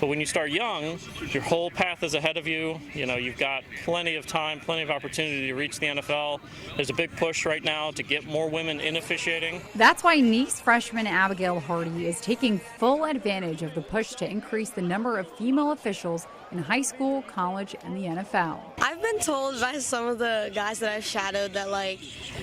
But when you start young, your whole path is ahead of you. You know, you've got plenty of time, plenty of opportunity to reach the NFL. There's a big push right now to get more women in officiating. That's why Nease freshman Abigail Hardy is taking full advantage of the push to increase the number of female officials in high school, college, and the NFL. I've been told by some of the guys that I've shadowed that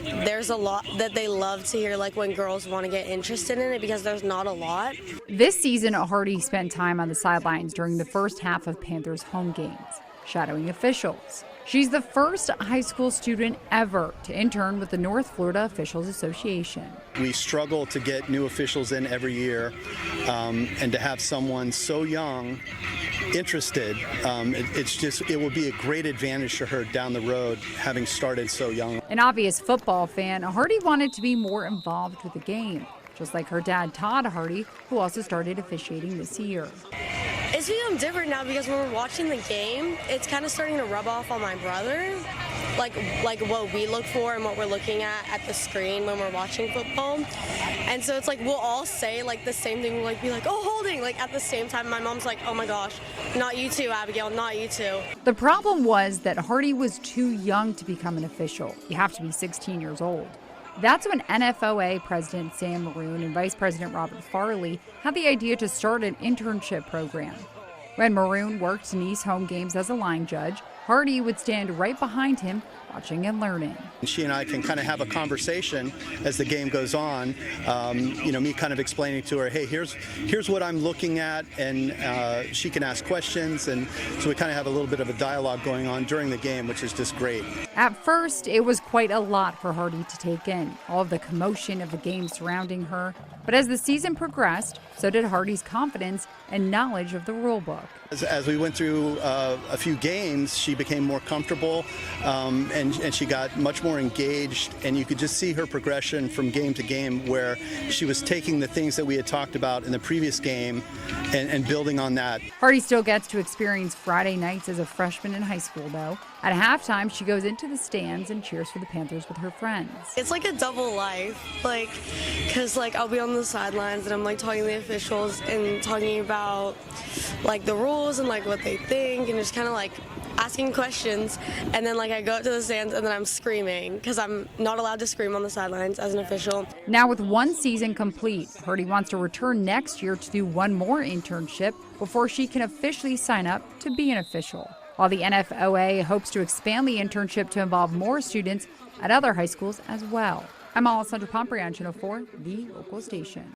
there's a lot that they love to hear when girls want to get interested in it because there's not a lot. This season, Hardy spent time on the sidelines during the first half of Panthers home games, shadowing officials. She's the first high school student ever to intern with the North Florida Officials Association. We struggle to get new officials in every year, and to have someone so young interested, it will be a great advantage to her down the road, having started so young. An obvious football fan, Hardy wanted to be more involved with the game, just like her dad, Todd Hardy, who also started officiating this year. It's become different now because when we're watching the game, it's kind of starting to rub off on my brother, like what we look for and what we're looking at the screen when we're watching football. And so it's we'll all say the same thing. We'll be oh, holding, at the same time. My mom's oh my gosh, not you too, Abigail, not you too. The problem was that Hardy was too young to become an official. You have to be 16 years old. That's when NFOA President Sam Maroon and Vice President Robert Farley had the idea to start an internship program. When Maroon worked Nease home games as a line judge, Hardy would stand right behind him, watching and learning. She and I can kind of have a conversation as the game goes on. Me kind of explaining to her, hey, here's what I'm looking at, and she can ask questions, and so we kind of have a little bit of a dialogue going on during the game, which is just great. At first, it was quite a lot for Hardy to take in, all of the commotion of the game surrounding her. But as the season progressed, so did Hardy's confidence and knowledge of the rule book. As we went through a few games, she became more comfortable, and she got much more engaged, and you could just see her progression from game to game, where she was taking the things that we had talked about in the previous game and building on that. Hardy still gets to experience Friday nights as a freshman in high school, though. At halftime, she goes into the stands and cheers for the Panthers with her friends. It's a double life, because I'll be on the sidelines and I'm talking to the officials and talking about the rules and what they think, and just kind of asking questions, and then I go up to the stands and then I'm screaming because I'm not allowed to scream on the sidelines as an official. Now with one season complete, Hardy wants to return next year to do one more internship before she can officially sign up to be an official. While the NFOA hopes to expand the internship to involve more students at other high schools as well. I'm Alessandra Pompey on Channel 4, the local station.